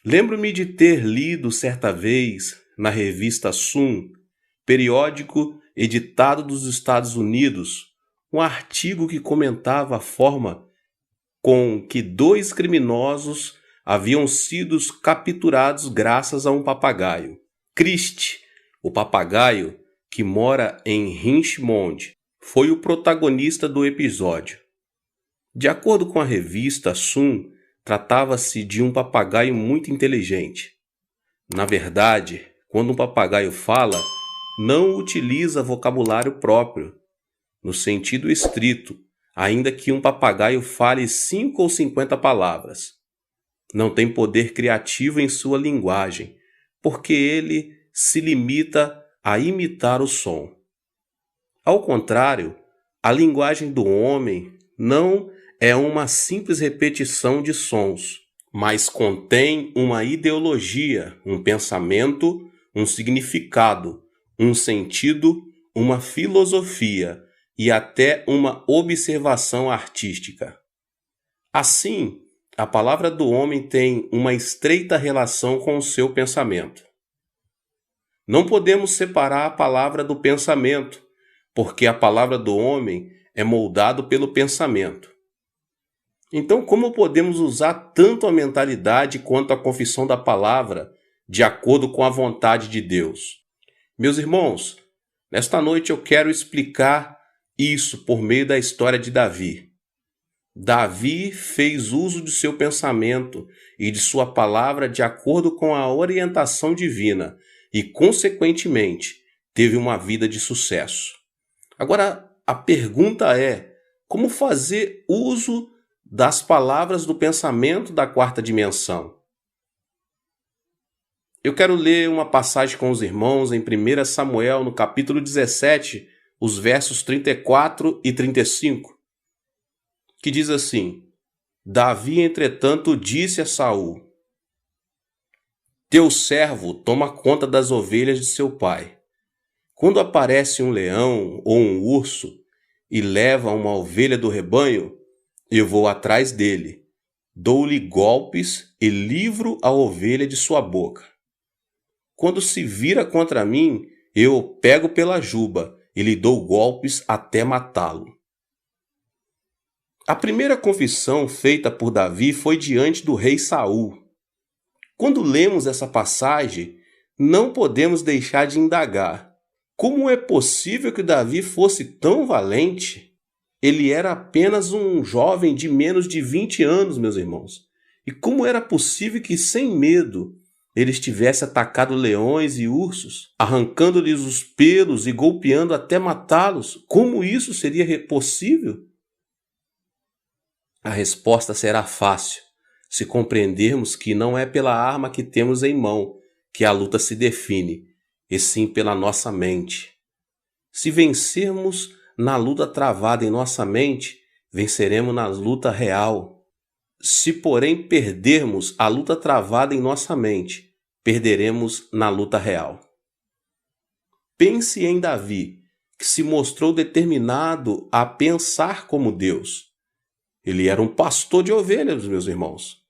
Lembro-me de ter lido certa vez na revista Sun, periódico editado dos Estados Unidos, um artigo que comentava a forma com que dois criminosos haviam sido capturados graças a um papagaio. Christie, o papagaio que mora em Richmond, foi o protagonista do episódio. De acordo com a revista Sun, tratava-se de um papagaio muito inteligente. Na verdade, quando um papagaio fala, não utiliza vocabulário próprio, no sentido estrito, ainda que um papagaio fale 5 ou 50 palavras. Não tem poder criativo em sua linguagem, porque ele se limita a imitar o som. Ao contrário, a linguagem do homem não é uma simples repetição de sons, mas contém uma ideologia, um pensamento, um significado, um sentido, uma filosofia e até uma observação artística. Assim, a palavra do homem tem uma estreita relação com o seu pensamento. Não podemos separar a palavra do pensamento, porque a palavra do homem é moldado pelo pensamento. Então, como podemos usar tanto a mentalidade quanto a confissão da palavra de acordo com a vontade de Deus? Meus irmãos, nesta noite eu quero explicar isso por meio da história de Davi. Davi fez uso de seu pensamento e de sua palavra de acordo com a orientação divina e, consequentemente, teve uma vida de sucesso. Agora, a pergunta é: como fazer uso das palavras do pensamento da quarta dimensão? Eu quero ler uma passagem com os irmãos em 1 Samuel, no capítulo 17, os versos 34 e 35, que diz assim: Davi, entretanto, disse a Saul: Teu servo toma conta das ovelhas de seu pai. Quando aparece um leão ou um urso e leva uma ovelha do rebanho, eu vou atrás dele, dou-lhe golpes e livro a ovelha de sua boca. Quando se vira contra mim, eu o pego pela juba e lhe dou golpes até matá-lo. A primeira confissão feita por Davi foi diante do rei Saul. Quando lemos essa passagem, não podemos deixar de indagar: como é possível que Davi fosse tão valente? Ele era apenas um jovem de menos de 20 anos, meus irmãos. E como era possível que, sem medo, ele estivesse atacado leões e ursos, arrancando-lhes os pelos e golpeando até matá-los? Como isso seria possível? A resposta será fácil, se compreendermos que não é pela arma que temos em mão que a luta se define, e sim pela nossa mente. Se vencermos na luta travada em nossa mente, venceremos na luta real. Se, porém, perdermos a luta travada em nossa mente, perderemos na luta real. Pense em Davi, que se mostrou determinado a pensar como Deus. Ele era um pastor de ovelhas, meus irmãos.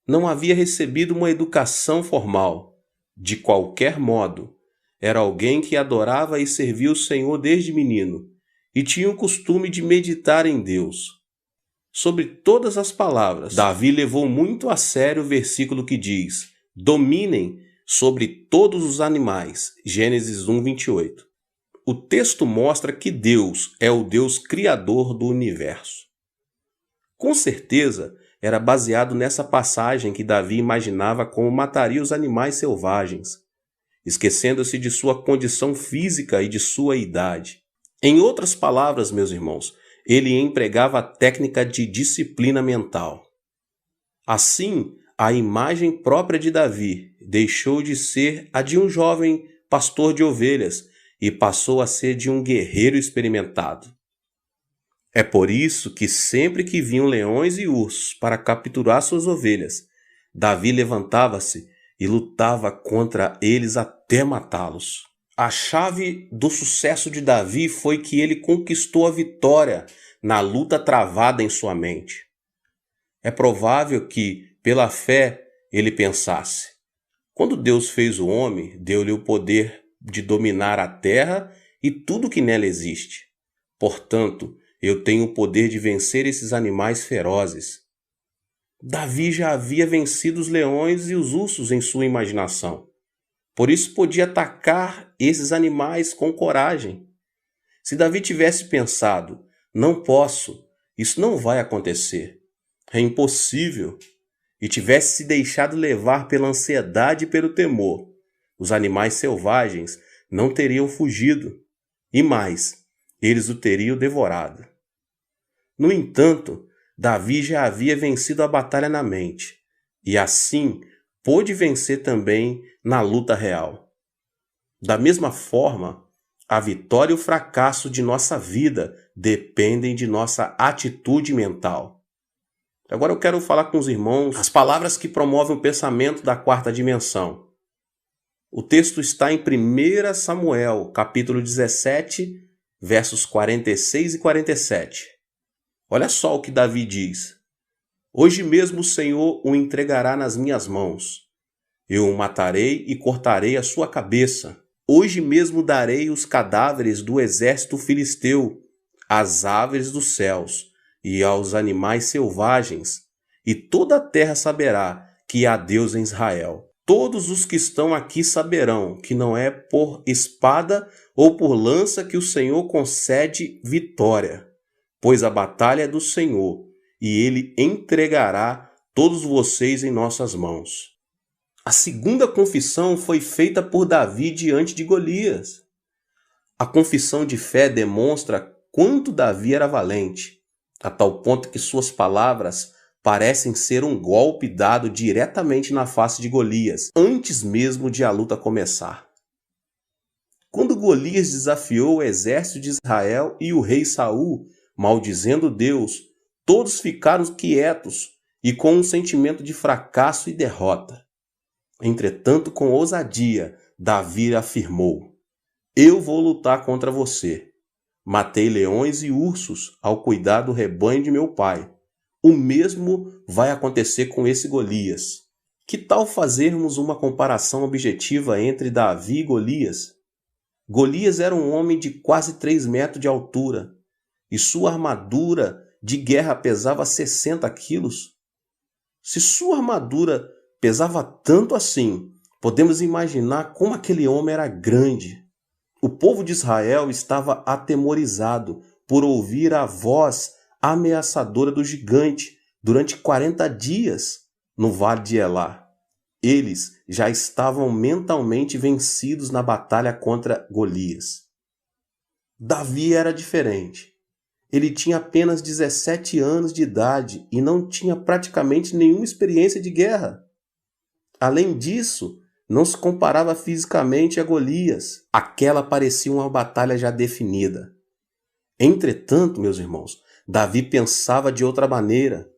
Não havia recebido uma educação formal. De qualquer modo, era alguém que adorava e servia o Senhor desde menino, e tinha o costume de meditar em Deus. Sobre todas as palavras, Davi levou muito a sério o versículo que diz: dominem sobre todos os animais. Gênesis 1, 28. O texto mostra que Deus é o Deus criador do universo. Com certeza, era baseado nessa passagem que Davi imaginava como mataria os animais selvagens, esquecendo-se de sua condição física e de sua idade. Em outras palavras, meus irmãos, ele empregava a técnica de disciplina mental. Assim, a imagem própria de Davi deixou de ser a de um jovem pastor de ovelhas e passou a ser de um guerreiro experimentado. É por isso que sempre que vinham leões e ursos para capturar suas ovelhas, Davi levantava-se e lutava contra eles até matá-los. A chave do sucesso de Davi foi que ele conquistou a vitória na luta travada em sua mente. É provável que, pela fé, ele pensasse: quando Deus fez o homem, deu-lhe o poder de dominar a terra e tudo que nela existe. Portanto, eu tenho o poder de vencer esses animais ferozes. Davi já havia vencido os leões e os ursos em sua imaginação. Por isso podia atacar esses animais com coragem. Se Davi tivesse pensado: não posso, isso não vai acontecer, é impossível, e tivesse se deixado levar pela ansiedade e pelo temor, os animais selvagens não teriam fugido, e mais, eles o teriam devorado. No entanto, Davi já havia vencido a batalha na mente, e assim pôde vencer também na luta real. Da mesma forma, a vitória e o fracasso de nossa vida dependem de nossa atitude mental. Agora eu quero falar com os irmãos as palavras que promovem o pensamento da quarta dimensão. O texto está em 1 Samuel, capítulo 17, versos 46 e 47. Olha só o que Davi diz: hoje mesmo o Senhor o entregará nas minhas mãos. Eu o matarei e cortarei a sua cabeça. Hoje mesmo darei os cadáveres do exército filisteu às aves dos céus e aos animais selvagens, e toda a terra saberá que há Deus em Israel. Todos os que estão aqui saberão que não é por espada ou por lança que o Senhor concede vitória, pois a batalha é do Senhor, e ele entregará todos vocês em nossas mãos. A segunda confissão foi feita por Davi diante de Golias. A confissão de fé demonstra quanto Davi era valente, a tal ponto que suas palavras parecem ser um golpe dado diretamente na face de Golias, antes mesmo de a luta começar. Quando Golias desafiou o exército de Israel e o rei Saul, maldizendo Deus, todos ficaram quietos e com um sentimento de fracasso e derrota. Entretanto, com ousadia, Davi afirmou: eu vou lutar contra você. Matei leões e ursos ao cuidar do rebanho de meu pai. O mesmo vai acontecer com esse Golias. Que tal fazermos uma comparação objetiva entre Davi e Golias? Golias era um homem de quase 3 metros de altura, e sua armadura de guerra pesava 60 quilos. Se sua armadura pesava tanto assim, podemos imaginar como aquele homem era grande. O povo de Israel estava atemorizado por ouvir a voz ameaçadora do gigante durante 40 dias no vale de Elá. Eles já estavam mentalmente vencidos na batalha contra Golias. Davi era diferente. Ele tinha apenas 17 anos de idade e não tinha praticamente nenhuma experiência de guerra. Além disso, não se comparava fisicamente a Golias. Aquela parecia uma batalha já definida. Entretanto, meus irmãos, Davi pensava de outra maneira.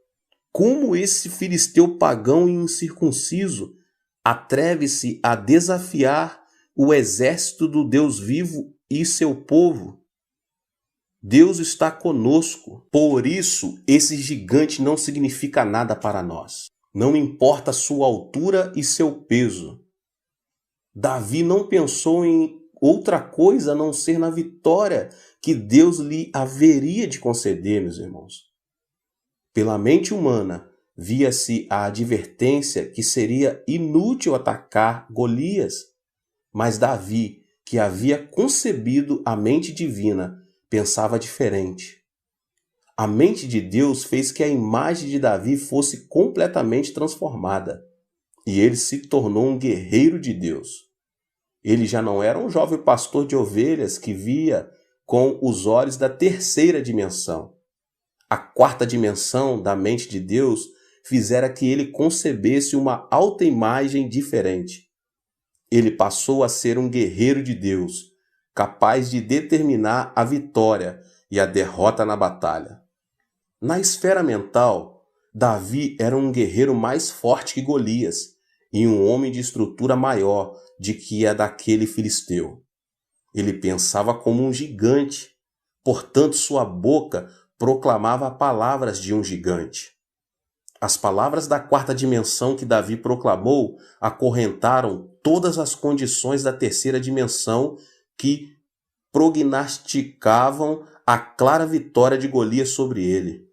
Como esse filisteu pagão e incircunciso atreve-se a desafiar o exército do Deus vivo e seu povo? Deus está conosco, por isso esse gigante não significa nada para nós. Não importa sua altura e seu peso. Davi não pensou em outra coisa a não ser na vitória que Deus lhe haveria de conceder, meus irmãos. Pela mente humana, via-se a advertência que seria inútil atacar Golias, mas Davi, que havia concebido a mente divina, pensava diferente. A mente de Deus fez que a imagem de Davi fosse completamente transformada, e ele se tornou um guerreiro de Deus. Ele já não era um jovem pastor de ovelhas que via com os olhos da terceira dimensão. A quarta dimensão da mente de Deus fizera que ele concebesse uma alta imagem diferente. Ele passou a ser um guerreiro de Deus, capaz de determinar a vitória e a derrota na batalha. Na esfera mental, Davi era um guerreiro mais forte que Golias e um homem de estrutura maior de que a daquele filisteu. Ele pensava como um gigante, portanto sua boca proclamava palavras de um gigante. As palavras da quarta dimensão que Davi proclamou acorrentaram todas as condições da terceira dimensão que prognosticavam a clara vitória de Golias sobre ele.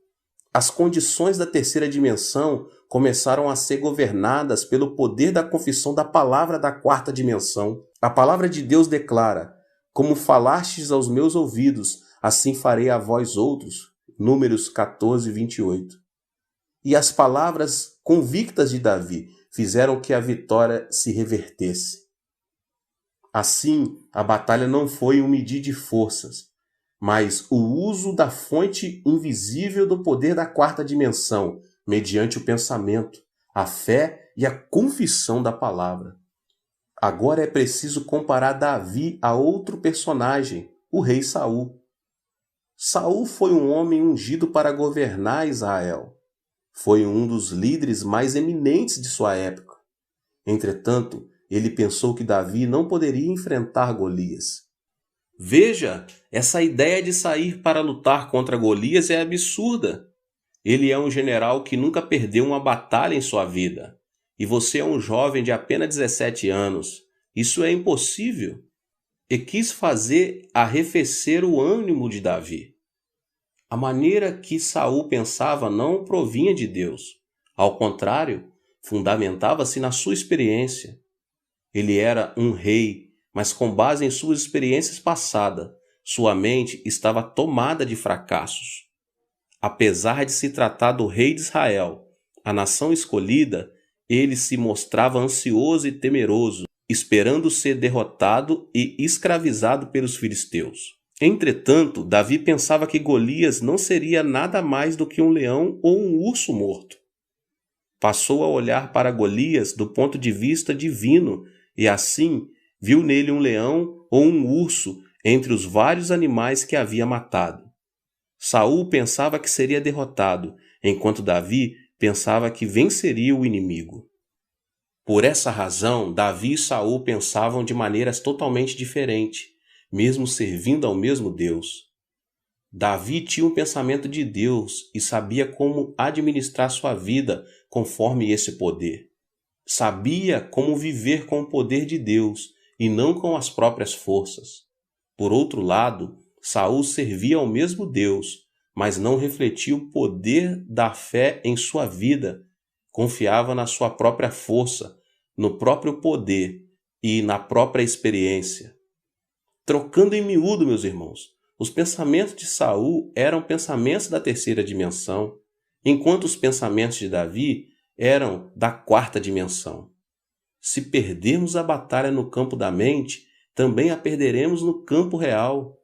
As condições da terceira dimensão começaram a ser governadas pelo poder da confissão da palavra da quarta dimensão. A palavra de Deus declara: como falastes aos meus ouvidos, assim farei a vós outros. Números 14, 28. E as palavras convictas de Davi fizeram que a vitória se revertesse. Assim, a batalha não foi um medir de forças, mas o uso da fonte invisível do poder da quarta dimensão, mediante o pensamento, a fé e a confissão da palavra. Agora é preciso comparar Davi a outro personagem, o rei Saul. Saul foi um homem ungido para governar Israel. Foi um dos líderes mais eminentes de sua época. Entretanto, ele pensou que Davi não poderia enfrentar Golias. Veja, essa ideia de sair para lutar contra Golias é absurda. Ele é um general que nunca perdeu uma batalha em sua vida. E você é um jovem de apenas 17 anos. Isso é impossível. E quis fazer arrefecer o ânimo de Davi. A maneira que Saul pensava não provinha de Deus. Ao contrário, fundamentava-se na sua experiência. Ele era um rei, mas com base em suas experiências passadas, sua mente estava tomada de fracassos. Apesar de se tratar do rei de Israel, a nação escolhida, ele se mostrava ansioso e temeroso, esperando ser derrotado e escravizado pelos filisteus. Entretanto, Davi pensava que Golias não seria nada mais do que um leão ou um urso morto. Passou a olhar para Golias do ponto de vista divino e assim viu nele um leão ou um urso entre os vários animais que havia matado. Saul pensava que seria derrotado, enquanto Davi pensava que venceria o inimigo. Por essa razão, Davi e Saul pensavam de maneiras totalmente diferentes, mesmo servindo ao mesmo Deus. Davi tinha um pensamento de Deus e sabia como administrar sua vida conforme esse poder. Sabia como viver com o poder de Deus e não com as próprias forças. Por outro lado, Saul servia ao mesmo Deus, mas não refletia o poder da fé em sua vida. Confiava na sua própria força, no próprio poder e na própria experiência. Trocando em miúdo, meus irmãos, os pensamentos de Saul eram pensamentos da terceira dimensão, enquanto os pensamentos de Davi eram da quarta dimensão. Se perdermos a batalha no campo da mente, também a perderemos no campo real.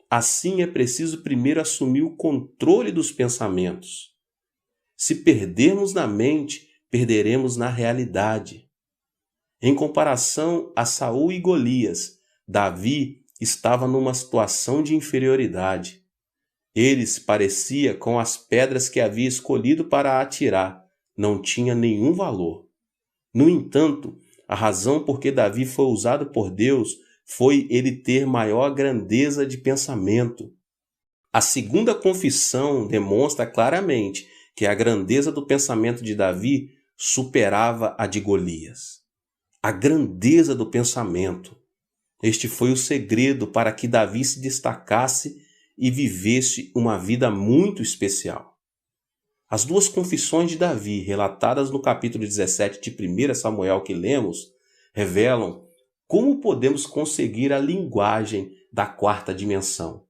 Assim é preciso primeiro assumir o controle dos pensamentos. Se perdermos na mente, perderemos na realidade. Em comparação a Saul e Golias, Davi estava numa situação de inferioridade. Ele se parecia com as pedras que havia escolhido para atirar, não tinha nenhum valor. No entanto, a razão por que Davi foi usado por Deus foi ele ter maior grandeza de pensamento. A segunda confissão demonstra claramente que a grandeza do pensamento de Davi superava a de Golias. A grandeza do pensamento. Este foi o segredo para que Davi se destacasse e vivesse uma vida muito especial. As duas confissões de Davi, relatadas no capítulo 17 de 1 Samuel que lemos, revelam como podemos conseguir a linguagem da quarta dimensão.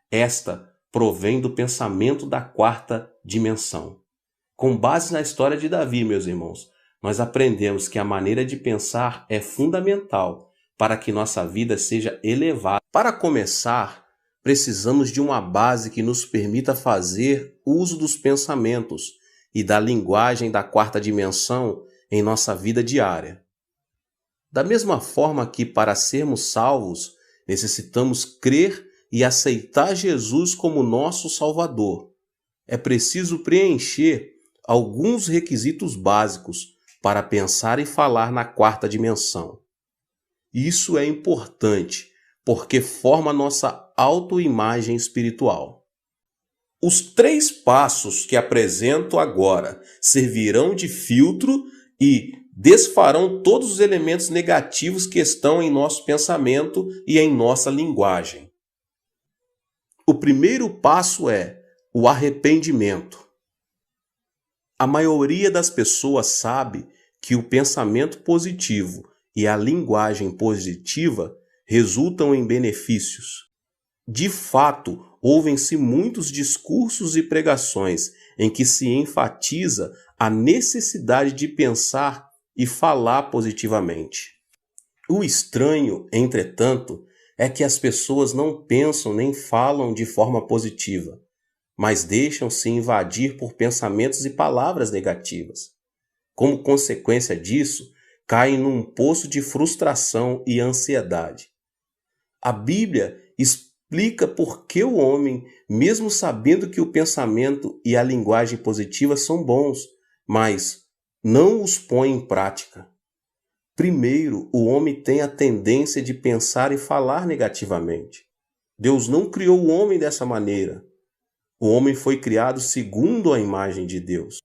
Esta provém do pensamento da quarta dimensão. Com base na história de Davi, meus irmãos, nós aprendemos que a maneira de pensar é fundamental para que nossa vida seja elevada. Para começar, precisamos de uma base que nos permita fazer uso dos pensamentos e da linguagem da quarta dimensão em nossa vida diária. Da mesma forma que, para sermos salvos, necessitamos crer e aceitar Jesus como nosso Salvador, é preciso preencher alguns requisitos básicos para pensar e falar na quarta dimensão. Isso é importante, porque forma nossa autoimagem espiritual. Os 3 passos que apresento agora servirão de filtro e desfarão todos os elementos negativos que estão em nosso pensamento e em nossa linguagem. O primeiro passo é o arrependimento. A maioria das pessoas sabe que o pensamento positivo e a linguagem positiva resultam em benefícios. De fato, ouvem-se muitos discursos e pregações em que se enfatiza a necessidade de pensar e falar positivamente. O estranho, entretanto, é que as pessoas não pensam nem falam de forma positiva, mas deixam-se invadir por pensamentos e palavras negativas. Como consequência disso, caem num poço de frustração e ansiedade. A Bíblia explica por que o homem, mesmo sabendo que o pensamento e a linguagem positiva são bons, mas não os põe em prática. Primeiro, o homem tem a tendência de pensar e falar negativamente. Deus não criou o homem dessa maneira. O homem foi criado segundo a imagem de Deus.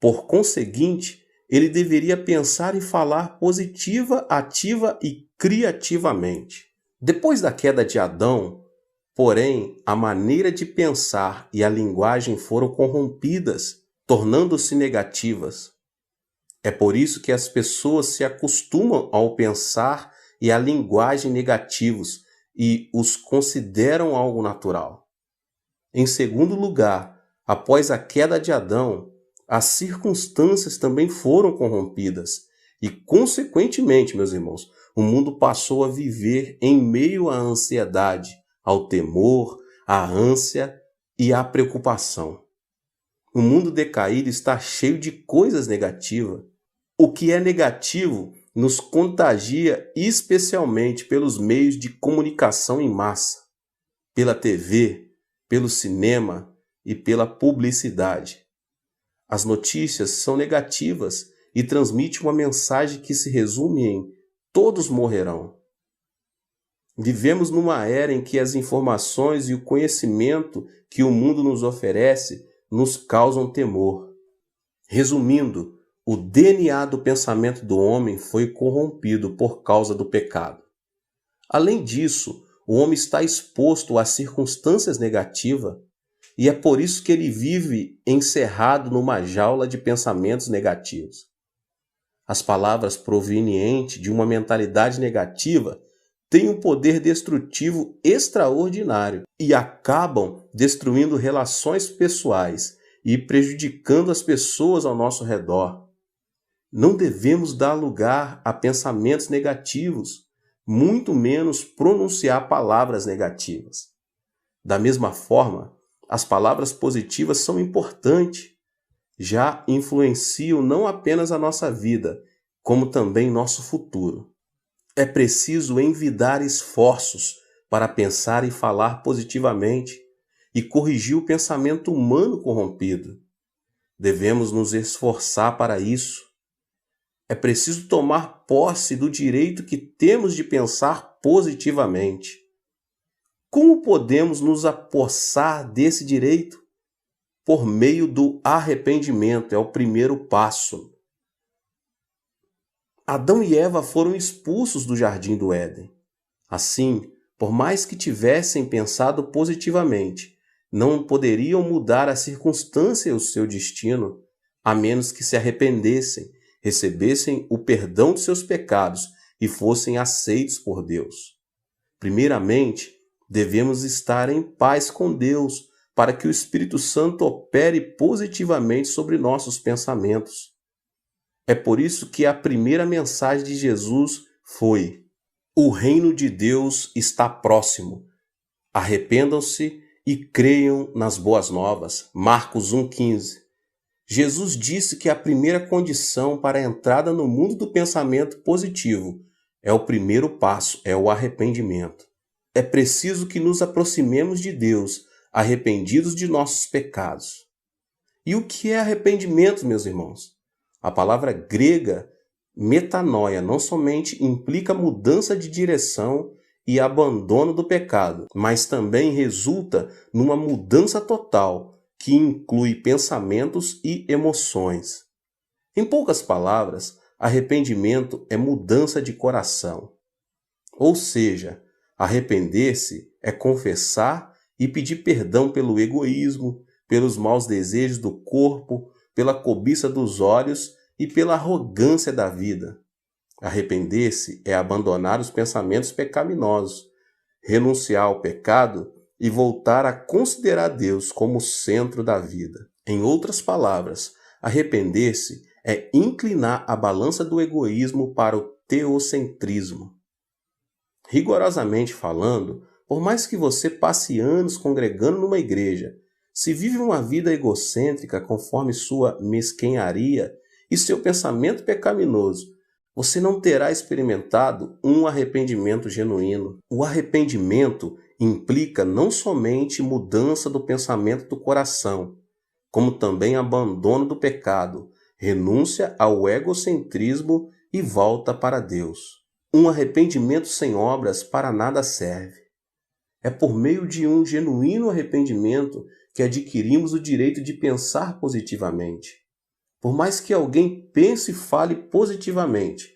Por conseguinte, ele deveria pensar e falar positiva, ativa e criativamente. Depois da queda de Adão, porém, a maneira de pensar e a linguagem foram corrompidas, tornando-se negativas. É por isso que as pessoas se acostumam ao pensar e à linguagem negativos e os consideram algo natural. Em segundo lugar, após a queda de Adão, as circunstâncias também foram corrompidas e, consequentemente, meus irmãos, o mundo passou a viver em meio à ansiedade, ao temor, à ânsia e à preocupação. O mundo decaído está cheio de coisas negativas. O que é negativo nos contagia especialmente pelos meios de comunicação em massa, pela TV, pelo cinema e pela publicidade. As notícias são negativas e transmitem uma mensagem que se resume em todos morrerão. Vivemos numa era em que as informações e o conhecimento que o mundo nos oferece nos causam temor. Resumindo, o DNA do pensamento do homem foi corrompido por causa do pecado. Além disso, o homem está exposto a circunstâncias negativas e é por isso que ele vive encerrado numa jaula de pensamentos negativos. As palavras provenientes de uma mentalidade negativa têm um poder destrutivo extraordinário e acabam destruindo relações pessoais e prejudicando as pessoas ao nosso redor. Não devemos dar lugar a pensamentos negativos, muito menos pronunciar palavras negativas. Da mesma forma, as palavras positivas são importantes, já influenciam não apenas a nossa vida, como também nosso futuro. É preciso envidar esforços para pensar e falar positivamente e corrigir o pensamento humano corrompido. Devemos nos esforçar para isso. É preciso tomar posse do direito que temos de pensar positivamente. Como podemos nos apossar desse direito? Por meio do arrependimento, é o primeiro passo. Adão e Eva foram expulsos do jardim do Éden. Assim, por mais que tivessem pensado positivamente, não poderiam mudar a circunstância e o seu destino, a menos que se arrependessem, recebessem o perdão de seus pecados e fossem aceitos por Deus. Primeiramente, devemos estar em paz com Deus para que o Espírito Santo opere positivamente sobre nossos pensamentos. É por isso que a primeira mensagem de Jesus foi: o reino de Deus está próximo. Arrependam-se e creiam nas boas novas. Marcos 1,15. Jesus disse que a primeira condição para a entrada no mundo do pensamento positivo é o primeiro passo, é o arrependimento. É preciso que nos aproximemos de Deus, arrependidos de nossos pecados. E o que é arrependimento, meus irmãos? A palavra grega metanoia não somente implica mudança de direção e abandono do pecado, mas também resulta numa mudança total que inclui pensamentos e emoções. Em poucas palavras, arrependimento é mudança de coração. Ou seja, arrepender-se é confessar e pedir perdão pelo egoísmo, pelos maus desejos do corpo, pela cobiça dos olhos e pela arrogância da vida. Arrepender-se é abandonar os pensamentos pecaminosos, renunciar ao pecado e voltar a considerar Deus como o centro da vida. Em outras palavras, arrepender-se é inclinar a balança do egoísmo para o teocentrismo. Rigorosamente falando, por mais que você passe anos congregando numa igreja, se vive uma vida egocêntrica conforme sua mesquenharia e seu pensamento pecaminoso, você não terá experimentado um arrependimento genuíno. O arrependimento implica não somente mudança do pensamento do coração, como também abandono do pecado, renúncia ao egocentrismo e volta para Deus. Um arrependimento sem obras para nada serve. É por meio de um genuíno arrependimento que adquirimos o direito de pensar positivamente. Por mais que alguém pense e fale positivamente,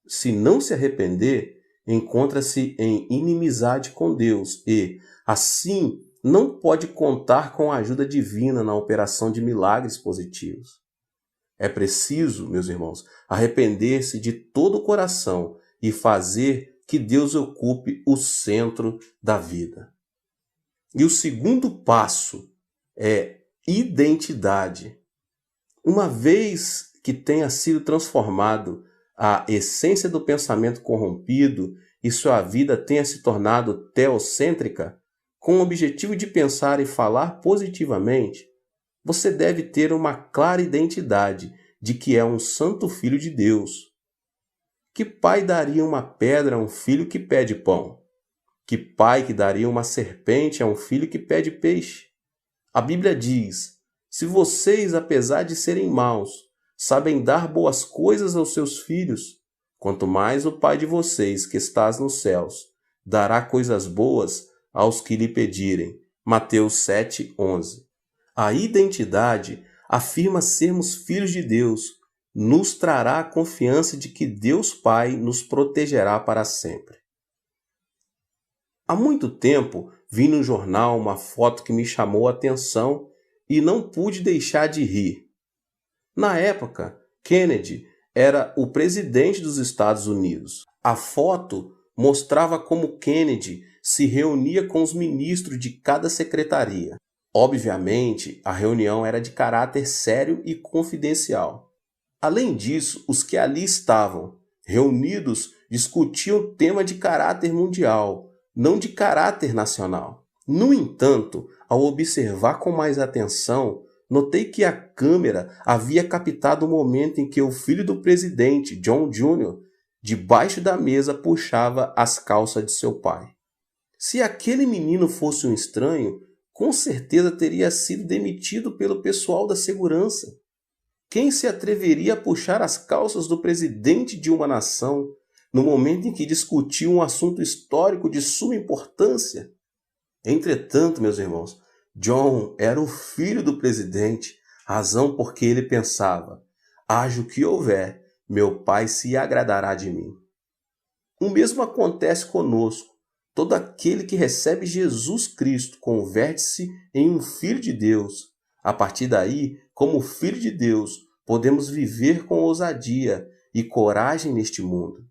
se não se arrepender, encontra-se em inimizade com Deus e, assim, não pode contar com a ajuda divina na operação de milagres positivos. É preciso, meus irmãos, arrepender-se de todo o coração e fazer que Deus ocupe o centro da vida. E o segundo passo é identidade. Uma vez que tenha sido transformado a essência do pensamento corrompido e sua vida tenha se tornado teocêntrica, com o objetivo de pensar e falar positivamente, você deve ter uma clara identidade de que é um santo filho de Deus. Que pai daria uma pedra a um filho que pede pão? Que pai que daria uma serpente a um filho que pede peixe? A Bíblia diz: se vocês, apesar de serem maus, sabem dar boas coisas aos seus filhos, quanto mais o Pai de vocês, que estás nos céus, dará coisas boas aos que lhe pedirem. Mateus 7:11. A identidade afirma sermos filhos de Deus, nos trará a confiança de que Deus Pai nos protegerá para sempre. Há muito tempo vi no jornal uma foto que me chamou a atenção e não pude deixar de rir. Na época, Kennedy era o presidente dos Estados Unidos. A foto mostrava como Kennedy se reunia com os ministros de cada secretaria. Obviamente, a reunião era de caráter sério e confidencial. Além disso, os que ali estavam reunidos discutiam tema de caráter mundial, não de caráter nacional. No entanto, ao observar com mais atenção, notei que a câmera havia captado o momento em que o filho do presidente, John Jr., debaixo da mesa puxava as calças de seu pai. Se aquele menino fosse um estranho, com certeza teria sido demitido pelo pessoal da segurança. Quem se atreveria a puxar as calças do presidente de uma nação no momento em que discutia um assunto histórico de suma importância? Entretanto, meus irmãos, John era o filho do presidente, razão porque ele pensava: haja o que houver, meu pai se agradará de mim. O mesmo acontece conosco. Todo aquele que recebe Jesus Cristo converte-se em um filho de Deus. A partir daí, como filho de Deus, podemos viver com ousadia e coragem neste mundo.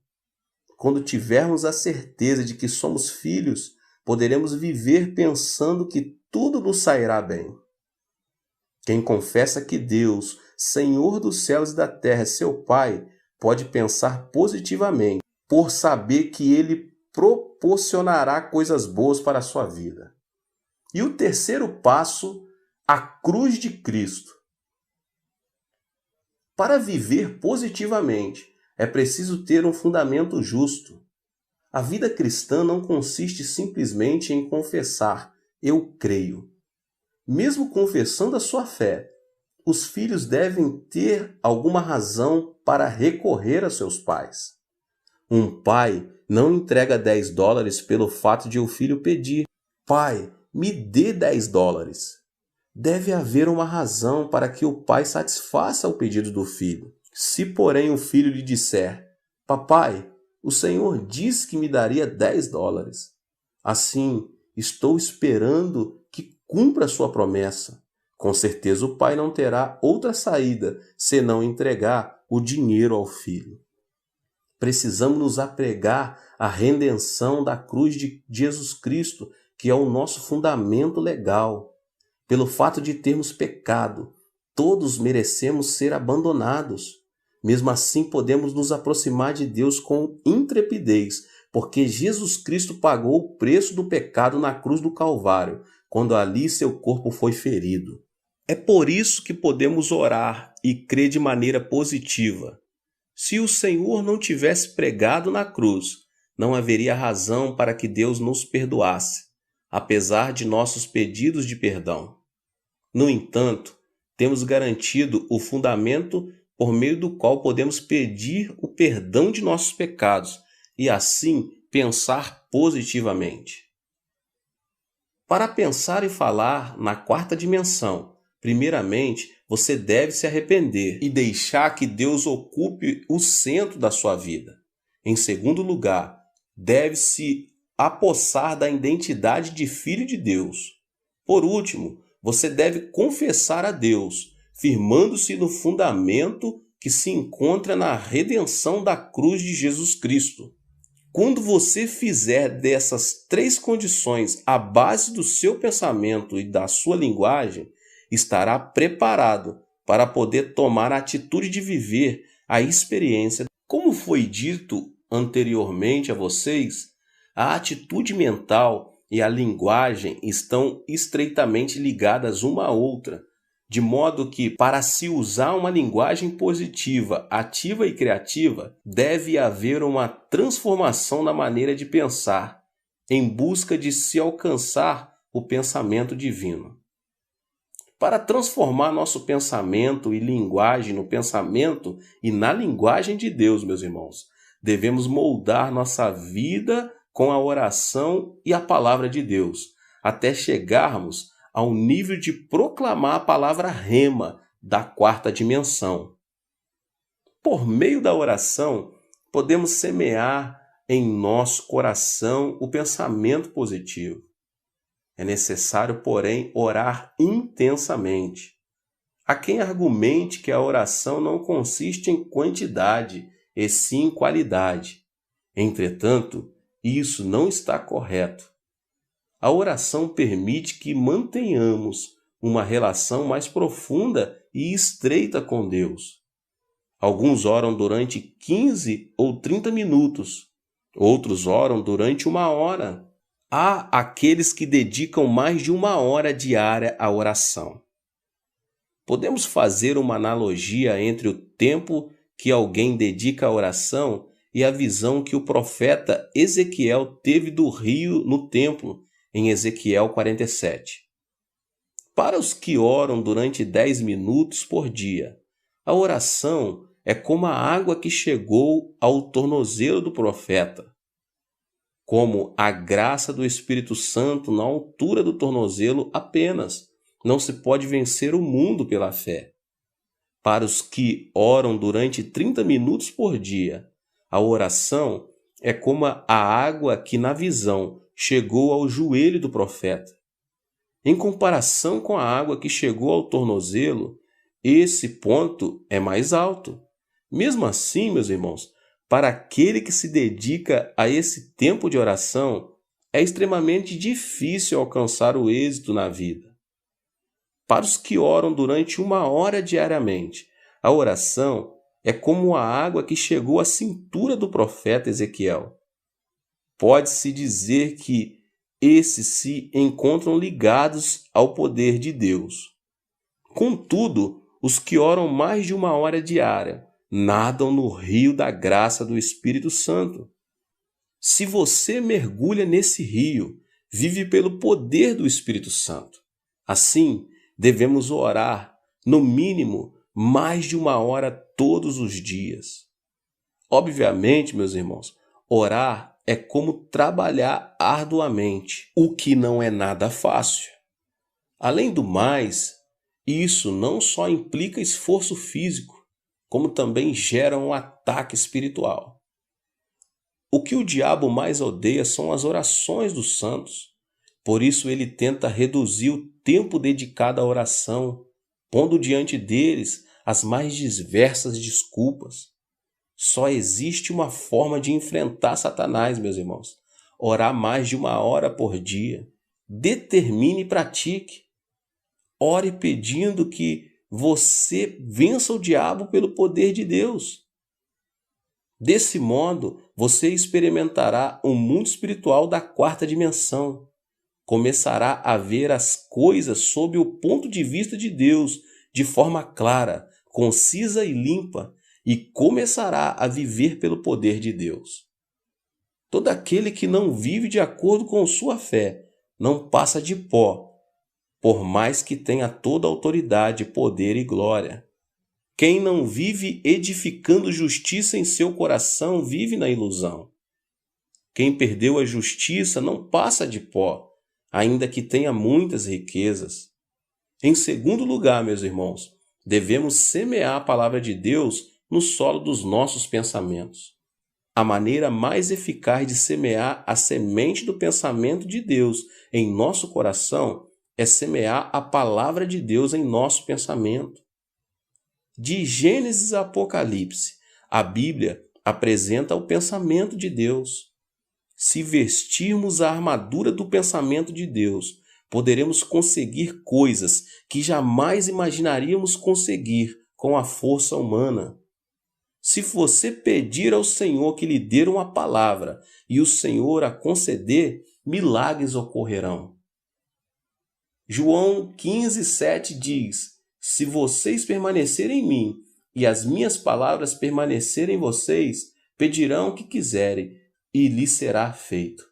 Quando tivermos a certeza de que somos filhos, poderemos viver pensando que tudo nos sairá bem. Quem confessa que Deus, Senhor dos céus e da terra, é seu Pai, pode pensar positivamente, por saber que Ele proporcionará coisas boas para a sua vida. E o terceiro passo, a cruz de Cristo. Para viver positivamente, é preciso ter um fundamento justo. A vida cristã não consiste simplesmente em confessar, eu creio. Mesmo confessando a sua fé, os filhos devem ter alguma razão para recorrer a seus pais. Um pai não entrega $10 pelo fato de o filho pedir: pai, me dê $10. deve haver uma razão para que o pai satisfaça o pedido do filho. Se, porém, o filho lhe disser: Papai, o Senhor disse que me daria $10. Assim, estou esperando que cumpra sua promessa. Com certeza o pai não terá outra saída senão entregar o dinheiro ao filho. Precisamos nos apegar à redenção da cruz de Jesus Cristo, que é o nosso fundamento legal. Pelo fato de termos pecado, todos merecemos ser abandonados. Mesmo assim, podemos nos aproximar de Deus com intrepidez, porque Jesus Cristo pagou o preço do pecado na cruz do Calvário, quando ali seu corpo foi ferido. É por isso que podemos orar e crer de maneira positiva. Se o Senhor não tivesse pregado na cruz, não haveria razão para que Deus nos perdoasse, apesar de nossos pedidos de perdão. No entanto, temos garantido o fundamento por meio do qual podemos pedir o perdão de nossos pecados e, assim, pensar positivamente. Para pensar e falar na quarta dimensão, primeiramente, você deve se arrepender e deixar que Deus ocupe o centro da sua vida. Em segundo lugar, deve se apossar da identidade de filho de Deus. Por último, você deve confessar a Deus, firmando-se no fundamento que se encontra na redenção da cruz de Jesus Cristo. Quando você fizer dessas três condições a base do seu pensamento e da sua linguagem, estará preparado para poder tomar a atitude de viver a experiência. Como foi dito anteriormente a vocês, a atitude mental e a linguagem estão estreitamente ligadas uma à outra, de modo que, para se usar uma linguagem positiva, ativa e criativa, deve haver uma transformação na maneira de pensar, em busca de se alcançar o pensamento divino. Para transformar nosso pensamento e linguagem no pensamento e na linguagem de Deus, meus irmãos, devemos moldar nossa vida com a oração e a palavra de Deus, até chegarmos ao nível de proclamar a palavra rema da quarta dimensão. Por meio da oração, podemos semear em nosso coração o pensamento positivo. É necessário, porém, orar intensamente. Há quem argumente que a oração não consiste em quantidade, e sim em qualidade. Entretanto, isso não está correto. A oração permite que mantenhamos uma relação mais profunda e estreita com Deus. Alguns oram durante 15 ou 30 minutos, outros oram durante 1 hora. Há aqueles que dedicam mais de 1 hora diária à oração. Podemos fazer uma analogia entre o tempo que alguém dedica à oração e a visão que o profeta Ezequiel teve do rio no templo, em Ezequiel 47. Para os que oram durante 10 minutos por dia, a oração é como a água que chegou ao tornozelo do profeta. Como a graça do Espírito Santo na altura do tornozelo apenas, não se pode vencer o mundo pela fé. Para os que oram durante 30 minutos por dia, a oração é como a água que na visão chegou ao joelho do profeta. Em comparação com a água que chegou ao tornozelo, esse ponto é mais alto. Mesmo assim, meus irmãos, para aquele que se dedica a esse tempo de oração, é extremamente difícil alcançar o êxito na vida. Para os que oram durante 1 hora diariamente, a oração é como a água que chegou à cintura do profeta Ezequiel. Pode-se dizer que esses se encontram ligados ao poder de Deus. Contudo, os que oram mais de 1 hora diária nadam no rio da graça do Espírito Santo. Se você mergulha nesse rio, vive pelo poder do Espírito Santo. Assim, devemos orar, no mínimo, mais de 1 hora todos os dias. Obviamente, meus irmãos, orar é como trabalhar arduamente, o que não é nada fácil. Além do mais, isso não só implica esforço físico, como também gera um ataque espiritual. O que o diabo mais odeia são as orações dos santos. Por isso ele tenta reduzir o tempo dedicado à oração, pondo diante deles as mais diversas desculpas. Só existe uma forma de enfrentar Satanás, meus irmãos: orar mais de 1 hora por dia. Determine e pratique. Ore pedindo que você vença o diabo pelo poder de Deus. Desse modo, você experimentará o mundo espiritual da 4ª dimensão. Começará a ver as coisas sob o ponto de vista de Deus, de forma clara, concisa e limpa, e começará a viver pelo poder de Deus. Todo aquele que não vive de acordo com sua fé não passa de pó, por mais que tenha toda a autoridade, poder e glória. Quem não vive edificando justiça em seu coração vive na ilusão. Quem perdeu a justiça não passa de pó, ainda que tenha muitas riquezas. Em segundo lugar, meus irmãos, devemos semear a palavra de Deus no solo dos nossos pensamentos. A maneira mais eficaz de semear a semente do pensamento de Deus em nosso coração é semear a palavra de Deus em nosso pensamento. De Gênesis a Apocalipse, a Bíblia apresenta o pensamento de Deus. Se vestirmos a armadura do pensamento de Deus, poderemos conseguir coisas que jamais imaginaríamos conseguir com a força humana. Se você pedir ao Senhor que lhe dê uma palavra e o Senhor a conceder, milagres ocorrerão. João 15:7 diz: se vocês permanecerem em mim e as minhas palavras permanecerem em vocês, pedirão o que quiserem e lhes será feito.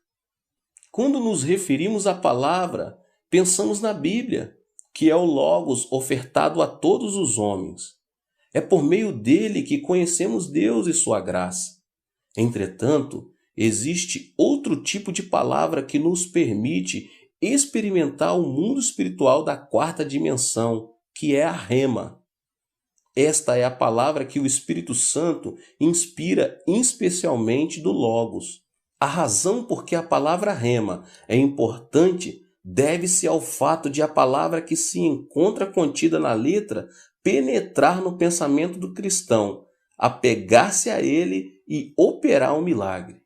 Quando nos referimos à palavra, pensamos na Bíblia, que é o Logos ofertado a todos os homens. É por meio dele que conhecemos Deus e sua graça. Entretanto, existe outro tipo de palavra que nos permite experimentar o mundo espiritual da 4ª dimensão, que é a Rema. Esta é a palavra que o Espírito Santo inspira especialmente do Logos. A razão por que a palavra Rema é importante deve-se ao fato de a palavra que se encontra contida na letra penetrar no pensamento do cristão, apegar-se a ele e operar um milagre.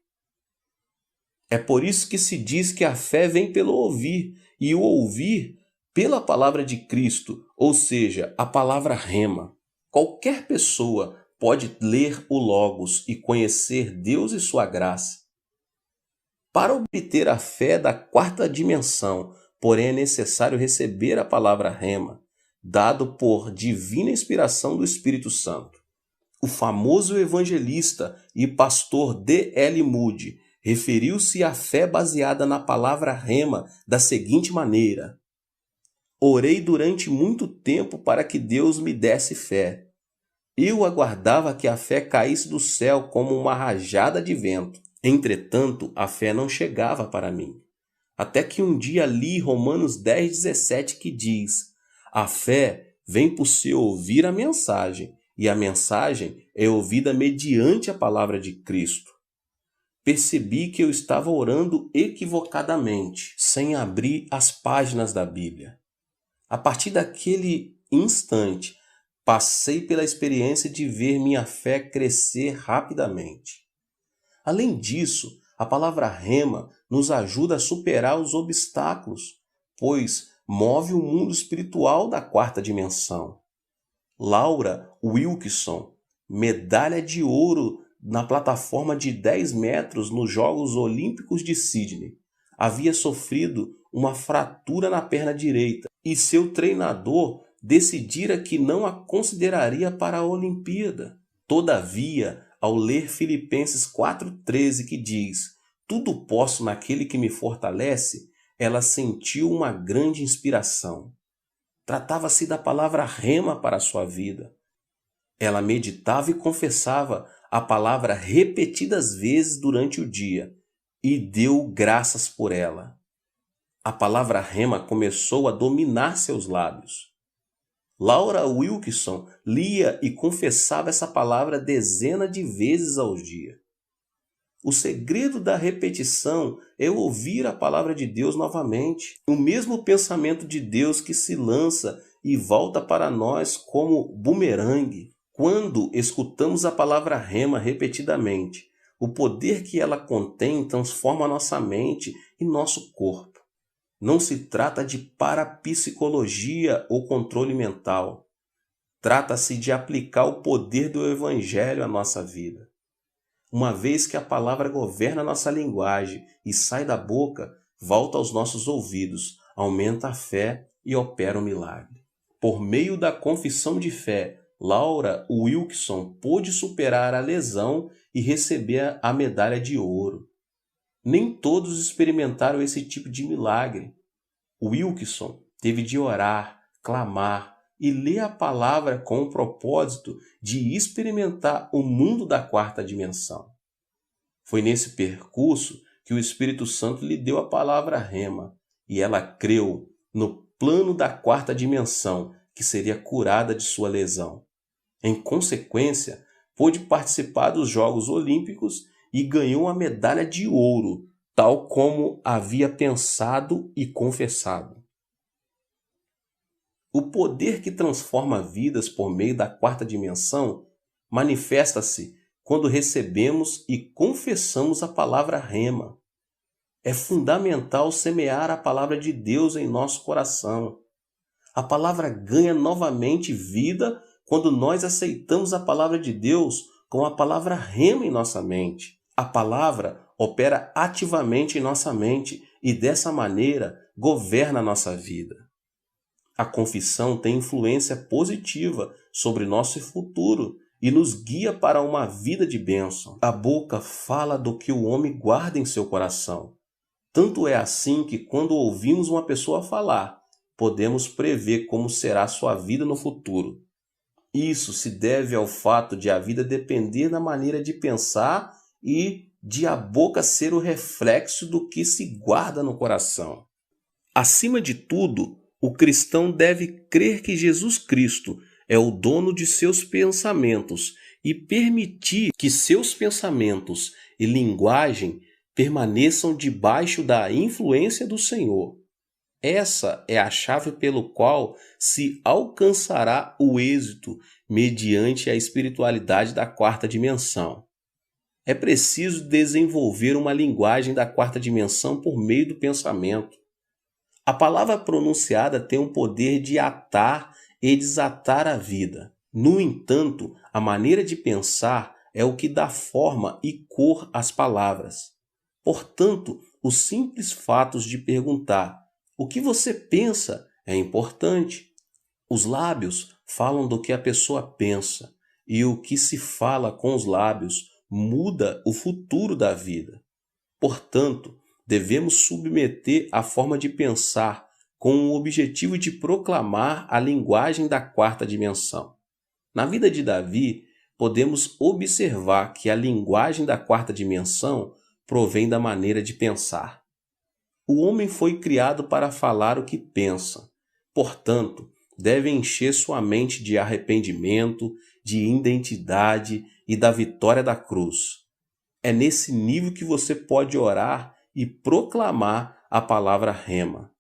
É por isso que se diz que a fé vem pelo ouvir, e o ouvir pela palavra de Cristo, ou seja, a palavra Rema. Qualquer pessoa pode ler o Logos e conhecer Deus e sua graça. Para obter a fé da 4ª dimensão, porém é necessário receber a palavra Rema, dado por divina inspiração do Espírito Santo. O famoso evangelista e pastor D.L. Moody referiu-se à fé baseada na palavra Rema da seguinte maneira: orei durante muito tempo para que Deus me desse fé. Eu aguardava que a fé caísse do céu como uma rajada de vento. Entretanto, a fé não chegava para mim. Até que um dia li Romanos 10:17 que diz: a fé vem por se ouvir a mensagem, e a mensagem é ouvida mediante a palavra de Cristo. Percebi que eu estava orando equivocadamente, sem abrir as páginas da Bíblia. A partir daquele instante, passei pela experiência de ver minha fé crescer rapidamente. Além disso, a palavra Rema nos ajuda a superar os obstáculos, pois move o mundo espiritual da 4ª dimensão. Laura Wilkinson, medalha de ouro na plataforma de 10 metros nos Jogos Olímpicos de Sydney, havia sofrido uma fratura na perna direita e seu treinador decidira que não a consideraria para a Olimpíada. Todavia, ao ler Filipenses 4:13 que diz: tudo posso naquele que me fortalece, ela sentiu uma grande inspiração. Tratava-se da palavra Rema para a sua vida. Ela meditava e confessava a palavra repetidas vezes durante o dia e deu graças por ela. A palavra rema começou a dominar seus lábios. Laura Wilkinson lia e confessava essa palavra dezenas de vezes ao dia. O segredo da repetição é ouvir a palavra de Deus novamente. O mesmo pensamento de Deus que se lança e volta para nós como bumerangue. Quando escutamos a palavra rema repetidamente, o poder que ela contém transforma nossa mente e nosso corpo. Não se trata de parapsicologia ou controle mental. Trata-se de aplicar o poder do Evangelho à nossa vida. Uma vez que a palavra governa nossa linguagem e sai da boca, volta aos nossos ouvidos, aumenta a fé e opera o milagre. Por meio da confissão de fé, Laura Wilkinson pôde superar a lesão e receber a medalha de ouro. Nem todos experimentaram esse tipo de milagre. Wilkinson teve de orar, clamar e ler a palavra com o propósito de experimentar o mundo da quarta dimensão. Foi nesse percurso que o Espírito Santo lhe deu a palavra rema, e ela creu no plano da quarta dimensão que seria curada de sua lesão. Em consequência, pôde participar dos Jogos Olímpicos e ganhou a medalha de ouro, tal como havia pensado e confessado. O poder que transforma vidas por meio da quarta dimensão manifesta-se quando recebemos e confessamos a palavra rema. É fundamental semear a palavra de Deus em nosso coração. A palavra ganha novamente vida quando nós aceitamos a palavra de Deus com a palavra rema em nossa mente. A palavra opera ativamente em nossa mente e dessa maneira governa a nossa vida. A confissão tem influência positiva sobre nosso futuro e nos guia para uma vida de bênção. A boca fala do que o homem guarda em seu coração. Tanto é assim que quando ouvimos uma pessoa falar, podemos prever como será sua vida no futuro. Isso se deve ao fato de a vida depender da maneira de pensar e de a boca ser o reflexo do que se guarda no coração. Acima de tudo, o cristão deve crer que Jesus Cristo é o dono de seus pensamentos e permitir que seus pensamentos e linguagem permaneçam debaixo da influência do Senhor. Essa é a chave pelo qual se alcançará o êxito mediante a espiritualidade da quarta dimensão. É preciso desenvolver uma linguagem da quarta dimensão por meio do pensamento. A palavra pronunciada tem o poder de atar e desatar a vida. No entanto, a maneira de pensar é o que dá forma e cor às palavras. Portanto, os simples fatos de perguntar o que você pensa é importante. Os lábios falam do que a pessoa pensa, e o que se fala com os lábios muda o futuro da vida. Portanto, devemos submeter a forma de pensar com o objetivo de proclamar a linguagem da quarta dimensão. Na vida de Davi, podemos observar que a linguagem da quarta dimensão provém da maneira de pensar. O homem foi criado para falar o que pensa. Portanto, deve encher sua mente de arrependimento, de identidade e da vitória da cruz. É nesse nível que você pode orar e proclamar a palavra rema.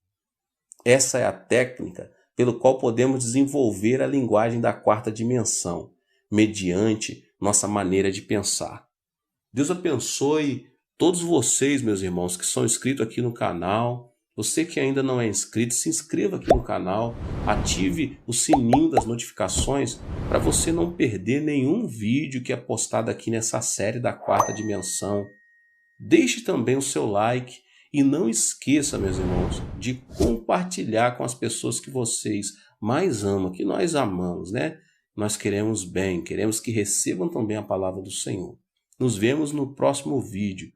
Essa é a técnica pelo qual podemos desenvolver a linguagem da quarta dimensão, mediante nossa maneira de pensar. Deus abençoe todos vocês, meus irmãos, que são inscritos aqui no canal. Você que ainda não é inscrito, se inscreva aqui no canal, ative o sininho das notificações para você não perder nenhum vídeo que é postado aqui nessa série da quarta dimensão. Deixe também o seu like e não esqueça, meus irmãos, de compartilhar com as pessoas que vocês mais amam, que nós amamos, né? Nós queremos bem, queremos que recebam também a palavra do Senhor. Nos vemos no próximo vídeo.